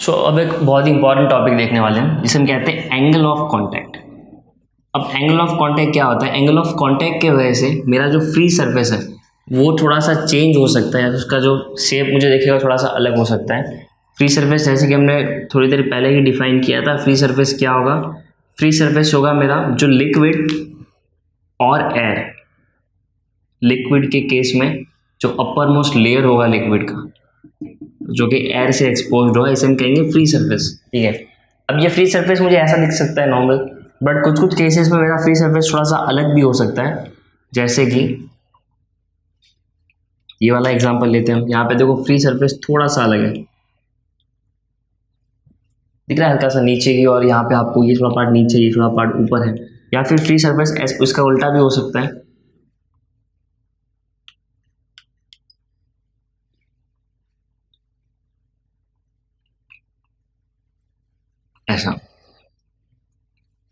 अब एक बहुत ही इंपॉर्टेंट टॉपिक देखने वाले हैं जिसे हम कहते हैं एंगल ऑफ कांटेक्ट। अब एंगल ऑफ कांटेक्ट क्या होता है? एंगल ऑफ कांटेक्ट के वजह से मेरा जो फ्री सरफेस है वो थोड़ा सा चेंज हो सकता है, उसका जो शेप मुझे दिखेगा थोड़ा सा अलग हो सकता है। फ्री सरफेस जैसे कि हमने थोड़ी देर पहले ही डिफाइन किया था, फ्री सरफेस क्या होगा? फ्री सरफेस होगा मेरा जो लिक्विड और एयर, लिक्विड के केस में जो अपर मोस्ट लेयर होगा लिक्विड का जो कि एयर से एक्सपोज्ड होगा, इसे हम कहेंगे फ्री सरफेस। ठीक है, अब ये फ्री सरफेस मुझे ऐसा दिख सकता है नॉर्मल, बट कुछ कुछ केसेस में मेरा फ्री सरफेस थोड़ा सा अलग भी हो सकता है। जैसे कि ये वाला एग्जांपल लेते हैं हम, यहाँ पे देखो फ्री सरफेस थोड़ा सा अलग है, दिख रहा है हल्का सा नीचे की, और यहाँ पे आपको ये थोड़ा पार्ट नीचे, ये थोड़ा पार्ट ऊपर है। या फिर फ्री सरफेस उसका उल्टा भी हो सकता है, ऐसा।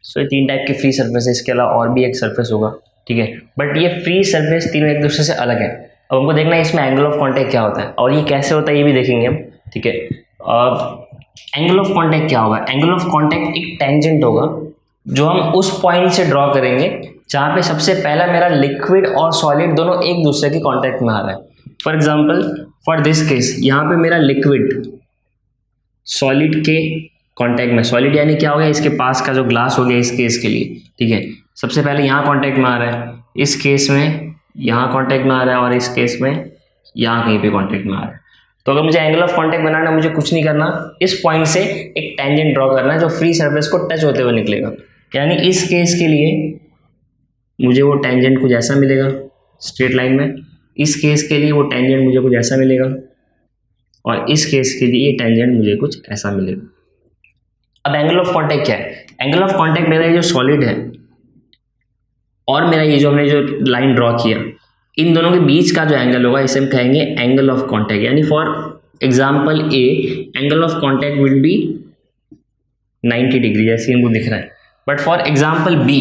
सो ये तीन टाइप के फ्री सरफेस है, इसके अलावा और भी एक सरफेस होगा। ठीक है, बट ये फ्री सरफेस तीनों एक दूसरे से अलग है। अब हमको देखना है इसमें एंगल ऑफ कांटेक्ट क्या होता है और ये कैसे होता है ये भी देखेंगे हम। ठीक है, एंगल ऑफ कांटेक्ट क्या होगा? एंगल ऑफ कांटेक्ट एक टेंजेंट होगा जो हम उस पॉइंट से ड्रॉ करेंगे जहाँ पे सबसे पहला मेरा लिक्विड और सॉलिड दोनों एक दूसरे के कॉन्टेक्ट में आ रहा है। For example, for this case यहाँ पे मेरा लिक्विड सॉलिड के कांटेक्ट में, सॉलिड यानी क्या हो गया? इसके पास का जो ग्लास हो गया इस केस के लिए। ठीक है, सबसे पहले यहाँ कांटेक्ट में आ रहा है, इस केस में यहाँ कांटेक्ट में आ रहा है, और इस केस में यहाँ कहीं पे कांटेक्ट में आ रहा है। तो अगर मुझे एंगल ऑफ कांटेक्ट बनाना है, मुझे कुछ नहीं करना, इस पॉइंट से एक टेंजेंट ड्रॉ करना है जो फ्री सरफेस को टच होते हुए निकलेगा। यानी इस केस के लिए मुझे वो टेंजेंट कुछ ऐसा मिलेगा स्ट्रेट लाइन में, इस केस के लिए वो टेंजेंट मुझे कुछ ऐसा मिलेगा, और इस केस के लिए ये टेंजेंट मुझे कुछ ऐसा मिलेगा। अब एंगल ऑफ कांटेक्ट क्या है? एंगल ऑफ कांटेक्ट मेरा ये जो सॉलिड है और मेरा ये जो हमने जो लाइन ड्रॉ किया, इन दोनों के बीच का जो एंगल होगा इसे हम कहेंगे एंगल ऑफ कांटेक्ट। यानी for example A, angle of contact will be 90 degree, जैसे इनको दिख रहा है। बट फॉर एग्जांपल बी,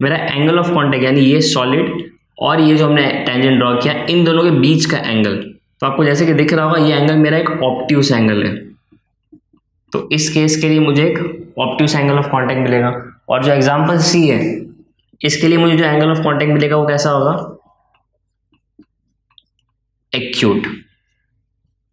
मेरा एंगल ऑफ कांटेक्ट यानी ये सॉलिड और ये जो हमने टेंजेंट ड्रॉ किया, इन दोनों के बीच का एंगल, तो आपको जैसे कि दिख रहा होगा ये एंगल मेरा एक ऑब्ट्यूस एंगल है। तो इस केस के लिए मुझे एक ऑब्ट्यूस एंगल ऑफ कांटेक्ट मिलेगा। और जो एग्जांपल सी है, इसके लिए मुझे जो एंगल ऑफ कांटेक्ट मिलेगा वो कैसा होगा? एक्यूट।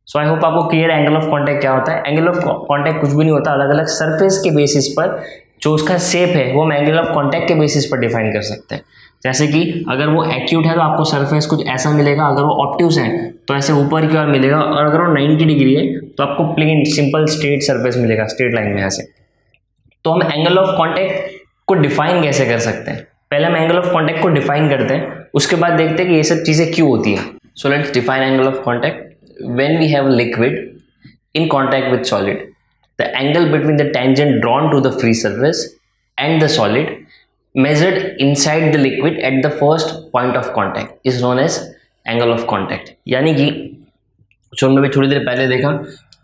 सो आई होप आपको क्लियर एंगल ऑफ कांटेक्ट क्या होता है। एंगल ऑफ कांटेक्ट कुछ भी नहीं होता, अलग अलग सरफेस के बेसिस पर जो उसका शेप है वो हम एंगल ऑफ कांटेक्ट के बेसिस पर डिफाइन कर सकते हैं। जैसे कि अगर वो एक्यूट है तो आपको सरफेस कुछ ऐसा मिलेगा, अगर वो ऑब्ट्यूस है तो ऐसे ऊपर की ओर मिलेगा, और अगर वो 90 डिग्री है तो आपको प्लेन सिंपल स्ट्रेट सरफेस मिलेगा, स्ट्रेट लाइन में ऐसे। तो हम एंगल ऑफ कांटेक्ट को डिफाइन कैसे कर सकते हैं? पहले हम एंगल ऑफ कांटेक्ट को डिफाइन करते हैं, उसके बाद देखते हैं कि ये सब चीज़ें क्यों होती हैं। So let's define angle of contact. When we have liquid in contact with solid, the angle between the tangent drawn to the free surface and the solid measured inside the liquid at the first point of contact is known as angle of contact। यानी कि जो हमने भी थोड़ी देर पहले देखा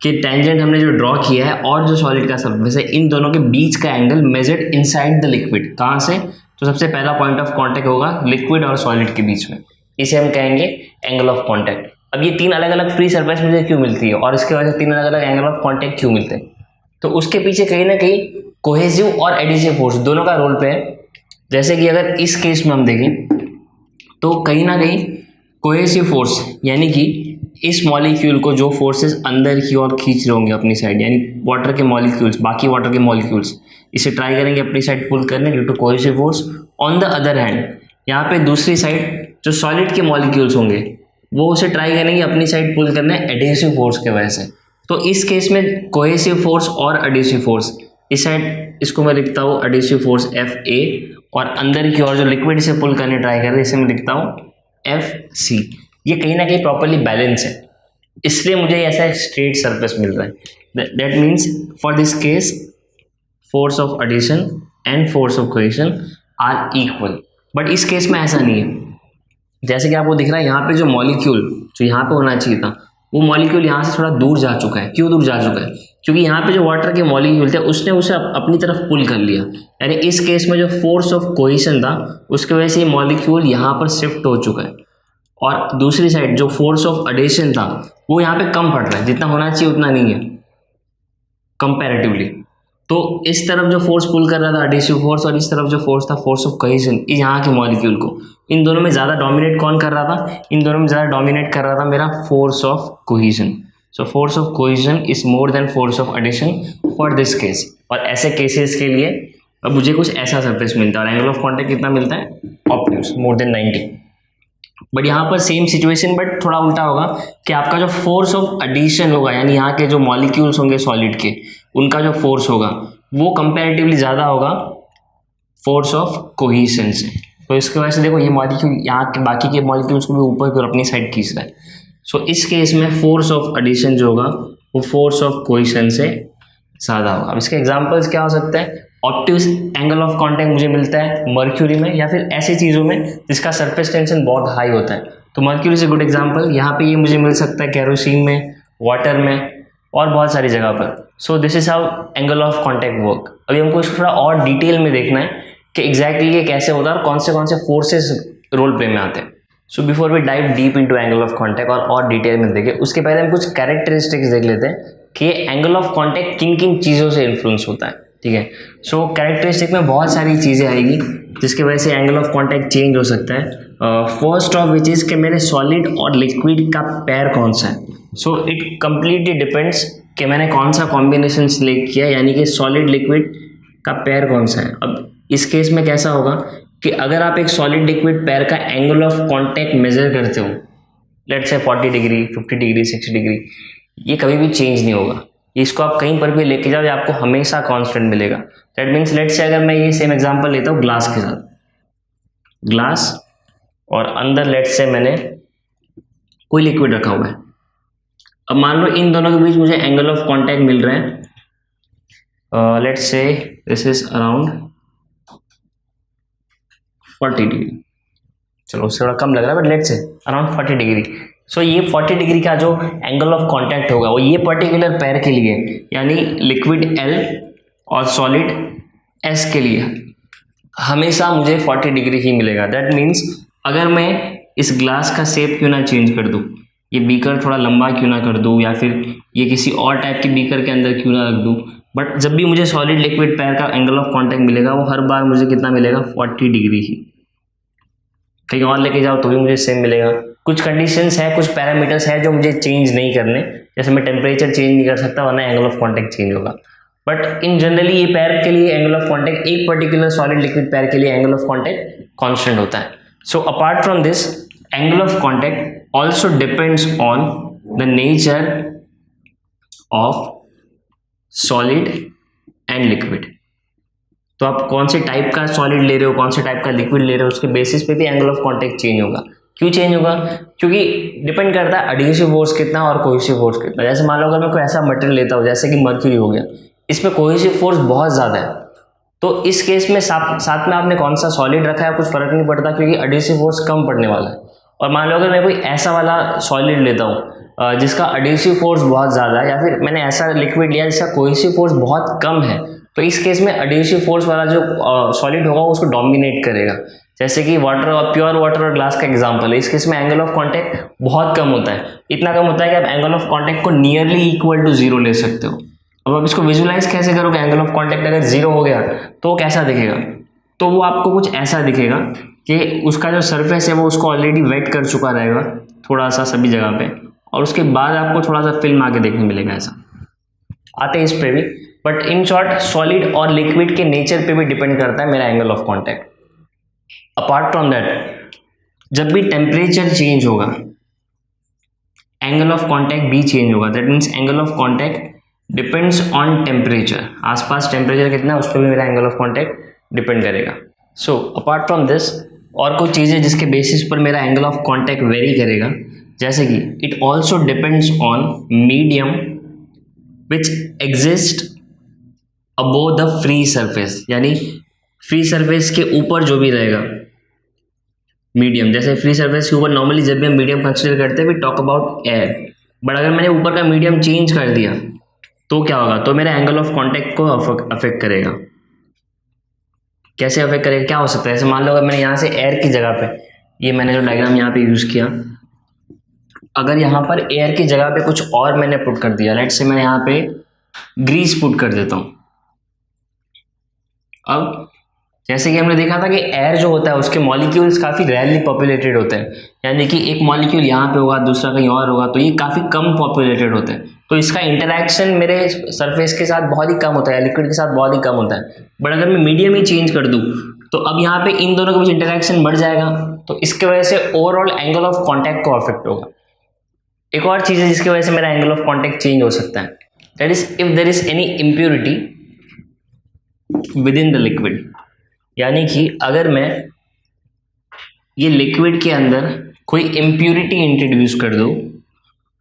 कि tangent हमने जो ड्रॉ किया है और जो सॉलिड का सरफेस है, इन दोनों के बीच का angle measured inside the liquid, कहाँ से? तो सबसे पहला पॉइंट ऑफ कांटेक्ट होगा लिक्विड और सॉलिड के बीच में, इसे हम कहेंगे एंगल ऑफ कांटेक्ट। अब ये तीन अलग अलग फ्री सरफेस मुझे क्यों मिलती है और इसके वजह से तीन अलग अलग एंगल ऑफ कांटेक्ट क्यों मिलते हैं? तो उसके पीछे कहीं ना कहीं कोहेसिव और एडिसिव फोर्स दोनों का रोल पे है। जैसे कि अगर इस केस में हम देखें तो कहीं ना कहीं कोहेसिव फोर्स यानी कि इस मॉलिक्यूल को जो फोर्सेस अंदर की ओर खींच रहे होंगे अपनी साइड, यानी वाटर के मॉलिक्यूल्स, बाकी वाटर के मॉलिक्यूल्स इसे ट्राई करेंगे अपनी साइड पुल करने due to cohesive force. On the other hand यहाँ पे दूसरी साइड जो सॉलिड के मॉलिक्यूल्स होंगे वो उसे ट्राई करेंगे अपनी साइड पुल करने एडिसिव फोर्स के वजह से। तो इस केस में कोहेसिव फोर्स और एडिसिव फोर्स, इस साइड इसको मैं लिखता हूँ एडिसिव फोर्स FA, और अंदर की ओर जो लिक्विड से पुल करने ट्राई कर रहे हैं इसे मैं लिखता हूँ FC। ये कहीं ना कहीं प्रॉपर्ली बैलेंस है, इसलिए मुझे ऐसा एक स्ट्रेट सरफेस मिल रहा है। That means for this case force of adhesion and force of cohesion are equal. But इस केस में ऐसा नहीं है। जैसे कि आपको दिख रहा है यहाँ पे जो मॉलिक्यूल जो यहाँ पे होना चाहिए था वो मॉलिक्यूल यहाँ से थोड़ा दूर जा चुका है। क्यों दूर जा चुका है? क्योंकि यहाँ पे जो वाटर के मॉलिक्यूल थे उसने उसे अपनी तरफ पुल कर लिया। यानी इस केस में जो फोर्स ऑफ कोहेशन था उसकी वजह से ये मॉलिक्यूल यहाँ पर शिफ्ट हो चुका है। और दूसरी साइड जो फोर्स ऑफ एडिशन था वो यहाँ पे कम पड़ रहा है, जितना होना चाहिए उतना नहीं है कंपैरेटिवली। तो इस तरफ जो फोर्स पुल कर रहा था एडिसिव फोर्स, और इस तरफ जो फोर्स था फोर्स ऑफ कोहेजन, यहाँ के मॉलिक्यूल को, इन दोनों में ज़्यादा डोमिनेट कौन कर रहा था? इन दोनों में ज़्यादा डोमिनेट कर रहा था मेरा force of cohesion. So force of cohesion is more than force of adhesion for this case. और ऐसे केसेस के लिए अब मुझे कुछ ऐसा सरफेस मिलता है और एंगल ऑफ कॉन्टैक्ट कितना मिलता है? Obtuse, more than 90। बट यहाँ पर सेम सिचुएशन बट थोड़ा उल्टा होगा कि आपका जो फोर्स ऑफ एडिशन होगा, यानी यहाँ के जो मॉलिक्यूल्स होंगे सॉलिड के, उनका जो फोर्स होगा वो कंपैरेटिवली ज़्यादा होगा फोर्स ऑफ कोहेजन से। तो इसकी वजह से देखो ये मॉलिक्यूल यहाँ के बाकी के मॉलिक्यूल्स को भी ऊपर की ओर अपनी साइड खींच रहा है। सो इस केस में फोर्स ऑफ एडिशन जो होगा वो फोर्स ऑफ कोहेजन से ज़्यादा होगा। अब इसके एग्जांपल्स क्या हो सकते हैं? ऑब्ट्यूज एंगल ऑफ कांटेक्ट मुझे मिलता है मर्क्यूरी में या फिर ऐसी चीज़ों में जिसका सरफेस टेंशन बहुत हाई होता है, तो मर्क्यूरी से गुड एग्जांपल। यहाँ पे ये मुझे मिल सकता है केरोसिन में, वाटर में और बहुत सारी जगह पर। So this is how angle of contact work. अभी हमको इसको थोड़ा और डिटेल में देखना है कि एग्जैक्टली ये कैसे होता है और कौन से फोर्सेस रोल प्ले में आते हैं। So before we dive deep into angle of contact और डिटेल में देखें, उसके पहले हम कुछ कैरेक्टरिस्टिक्स देख लेते हैं कि एंगल ऑफ कांटेक्ट किन किन चीज़ों से इन्फ्लुएंस होता है। ठीक है, सो कैरेक्टरिस्टिक में बहुत सारी चीज़ें आएगी जिसकी वजह से एंगल ऑफ कांटेक्ट चेंज हो सकता है। फर्स्ट ऑफ विच इज़ कि मेरे सॉलिड और लिक्विड का पेयर कौन सा है। सो इट कम्प्लीटली डिपेंड्स कि मैंने कौन सा कॉम्बिनेशन सिलेक्ट किया, यानी कि सॉलिड लिक्विड का पेयर कौन सा है। अब इस केस में कैसा होगा कि अगर आप एक सॉलिड लिक्विड पेयर का एंगल ऑफ कांटेक्ट मेजर करते हो, let's say 40 degree, 50 degree, 60 degree, ये कभी भी चेंज नहीं होगा। इसको आप कहीं पर भी लेके जाओ, ये आपको हमेशा कांस्टेंट मिलेगा। दैट मीन्स लेट्स से अगर मैं ये सेम एग्जांपल लेता हूँ ग्लास के साथ, ग्लास और अंदर लेट्स से मैंने कोई लिक्विड रखा हुआ है। अब मान लो इन दोनों के बीच मुझे एंगल ऑफ कांटेक्ट मिल रहा है, let's say this is around 40 degree, चलो उससे थोड़ा कम लग रहा है but let's say around 40 degree. So ये 40 डिग्री का जो एंगल ऑफ कांटेक्ट होगा वो ये पर्टिकुलर पेयर के लिए, यानी लिक्विड L और सॉलिड S के लिए हमेशा मुझे 40 डिग्री ही मिलेगा। दैट मीन्स अगर मैं इस ग्लास का शेप क्यों ना चेंज कर दूँ, ये बीकर थोड़ा लंबा क्यों ना कर दूँ या फिर ये किसी और टाइप के बीकर के अंदर क्यों ना रख दूँ, बट जब भी मुझे सॉलिड लिक्विड पेयर का एंगल ऑफ कांटेक्ट मिलेगा वो हर बार मुझे कितना मिलेगा? 40 डिग्री ही। कहीं और लेके जाओ तो भी मुझे सेम मिलेगा। कुछ कंडीशंस है, कुछ पैरामीटर्स है जो मुझे चेंज नहीं करने, जैसे मैं टेम्परेचर चेंज नहीं कर सकता वरना एंगल ऑफ कांटेक्ट चेंज होगा। बट इन जनरली ये पेयर के लिए एंगल ऑफ कांटेक्ट, एक पर्टिकुलर सॉलिड लिक्विड पेयर के लिए एंगल ऑफ कांटेक्ट कांस्टेंट होता है। So apart from this angle of contact also depends on the nature of solid and liquid. तो आप कौन से टाइप का सॉलिड ले रहे हो, कौन से टाइप का लिक्विड ले रहे हो, उसके बेसिस पे भी एंगल ऑफ कांटेक्ट चेंज होगा। क्यों चेंज होगा? क्योंकि डिपेंड करता है एडहेसिव फोर्स कितना और कोहेसिव फोर्स कितना। जैसे मान लो अगर मैं कोई ऐसा मटेरियल लेता हूँ जैसे कि मर्क्यूरी हो गया, इसमें कोहेसिव फोर्स बहुत ज़्यादा है, तो इस केस में साथ में आपने कौन सा सॉलिड रखा है कुछ फर्क नहीं पड़ता क्योंकि एडहेसिव फोर्स कम पड़ने वाला है। और मान लो अगर मैं कोई ऐसा वाला सॉलिड लेता हूँ जिसका एडहेसिव फोर्स बहुत ज़्यादा है, या फिर मैंने ऐसा लिक्विड लिया जिसका कोहेसिव फोर्स बहुत कम है, तो इस केस में एडहेसिव फोर्स वाला जो सॉलिड होगा उसको डोमिनेट करेगा। जैसे कि वाटर और प्योर वाटर और ग्लास का एग्जांपल है। इस केस में एंगल ऑफ कांटेक्ट बहुत कम होता है, इतना कम होता है कि आप एंगल ऑफ कांटेक्ट को नियरली इक्वल टू 0 ले सकते हो। अब आप इसको विजुलाइज कैसे करोगे? एंगल ऑफ कांटेक्ट अगर 0 हो गया तो कैसा दिखेगा? तो वो आपको कुछ ऐसा दिखेगा कि उसका जो सरफेस है वो उसको ऑलरेडी वेट कर चुका रहेगा थोड़ा सा सभी जगह पे, और उसके बाद आपको थोड़ा सा फिल्म आके देखने मिलेगा। ऐसा आते हैं इस पे भी, बट इन शॉर्ट सॉलिड और लिक्विड के नेचर पे भी डिपेंड करता है मेरा angle of contact. Apart from that जब भी टेम्परेचर चेंज होगा एंगल ऑफ कांटेक्ट भी चेंज होगा। That means angle of contact depends on temperature, आसपास टेम्परेचर कितना है उस पर भी मेरा एंगल ऑफ कांटेक्ट डिपेंड करेगा। सो अपार्ट फ्रॉम दिस और कुछ चीज़ें जिसके बेसिस पर मेरा एंगल ऑफ कांटेक्ट वेरी करेगा, जैसे कि it also depends on medium which exist above the free surface, यानी फ्री सरफेस के ऊपर जो भी रहेगा मीडियम। जैसे फ्री सरफेस के ऊपर नॉर्मली जब भी हम मीडियम कंसिडर करते हैं we talk about air, but अगर मैंने ऊपर का मीडियम चेंज कर दिया तो क्या होगा? तो मेरा एंगल ऑफ कांटेक्ट को अफेक्ट करेगा। कैसे अफेक्ट करेगा? क्या हो सकता है? जैसे मान लो अगर मैंने यहाँ से एयर की जगह पे ये मैंने जो डायग्राम यहाँ पे यूज़ किया, अगर यहाँ पर एयर की जगह पे कुछ और मैंने पुट कर दिया, लेट्स से मैं यहाँ पे ग्रीस पुट कर देता हूँ। अब जैसे कि हमने देखा था कि एयर जो होता है उसके मॉलिक्यूल्स काफ़ी रेयरली पॉपुलेटेड होते हैं, यानी कि एक मॉलिक्यूल यहाँ पे होगा, दूसरा कहीं और होगा, तो ये काफ़ी कम पॉपुलेटेड होते हैं, तो इसका इंटरेक्शन मेरे सरफेस के साथ बहुत ही कम होता है, लिक्विड के साथ बहुत ही कम होता है। बट अगर मैं मीडियम ही चेंज कर दूँ तो अब यहाँ पे इन दोनों के बीच इंटरेक्शन बढ़ जाएगा, तो इसके वजह से ओवरऑल एंगल ऑफ कॉन्टैक्ट को अफेक्ट होगा। एक और चीज़ है जिसकी वजह से मेरा एंगल ऑफ कॉन्टैक्ट चेंज हो सकता है, that is if there is any impurity within the liquid, यानी कि अगर मैं ये लिक्विड के अंदर कोई इम्प्योरिटी इंट्रोड्यूस कर दूँ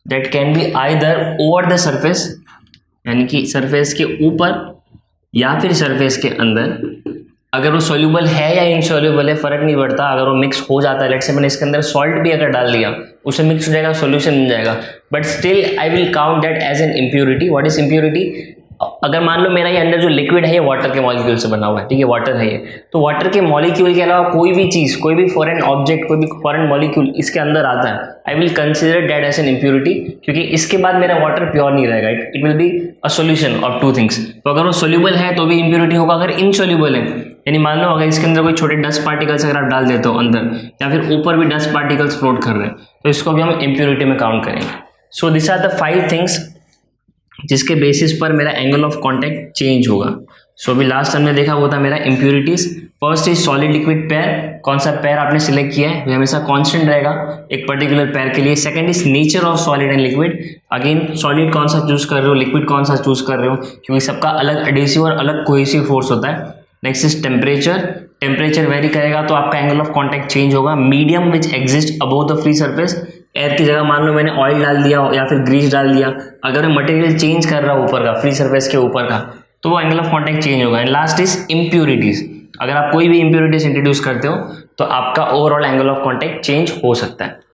that can be either over the surface, यानी कि सरफेस के ऊपर या फिर सरफेस के अंदर, अगर वो सॉल्यूबल है या इनसॉल्यूबल है फर्क नहीं पड़ता, अगर वो मिक्स हो जाता है, लेट्स से मैंने इसके अंदर सॉल्ट भी अगर डाल दिया उसे मिक्स हो जाएगा, सॉल्यूशन बन जाएगा, but still I will count that as an impurity. What is impurity? अगर मान लो मेरा ये अंदर जो लिक्विड है ये वाटर के मॉलिक्यूल से बना हुआ है, ठीक है, वाटर है ये, तो वाटर के मॉलिक्यूल के अलावा कोई भी चीज़, कोई भी फॉरेन ऑब्जेक्ट, कोई भी फॉरेन मॉलिक्यूल इसके अंदर आता है, I will consider that as an impurity, क्योंकि इसके बाद मेरा वाटर प्योर नहीं रहेगा, it will be a solution of two things. तो अगर वो सोल्यूबल है तो भी इम्प्योरिटी होगा, अगर इनसॉल्यूबल है, यानी मान लो अगर इसके अंदर कोई छोटे डस्ट पार्टिकल्स अगर आप डाल देते हो अंदर, या फिर ऊपर भी डस्ट पार्टिकल्स फ्लोट कर रहे हैं, तो इसको भी हम इम्प्योरिटी में काउंट करेंगे। So this are the 5 things जिसके बेसिस पर मेरा एंगल ऑफ कॉन्टैक्ट चेंज होगा। सो अभी लास्ट हमने देखा वो था मेरा impurities. First is solid liquid pair, कौन सा पेयर आपने सिलेक्ट किया है वो हमेशा कांस्टेंट रहेगा एक पर्टिकुलर पेयर के लिए। Second is nature of solid and liquid, again solid कौन सा चूज कर रहे हो, लिक्विड कौन सा चूज कर रहे हो, क्योंकि सबका अलग एडेसिव और अलग कोहेसिव फोर्स होता है। Next is temperature, temperature vary करेगा तो आपका एंगल ऑफ कॉन्टैक्ट चेंज होगा। Medium which exist above the free surface, air की जगह मान लो मैंने ऑयल डाल दिया या फिर ग्रीस डाल दिया, अगर मैं मटेरियल चेंज कर रहा हूँ ऊपर का, फ्री सरफेस के ऊपर का, तो वो एंगल ऑफ कॉन्टैक्ट चेंज होगा। एंड लास्ट इज इम्प्योरिटीज, अगर आप कोई भी इम्प्योरिटीज इंट्रोड्यूस करते हो तो आपका overall angle of contact change हो सकता है।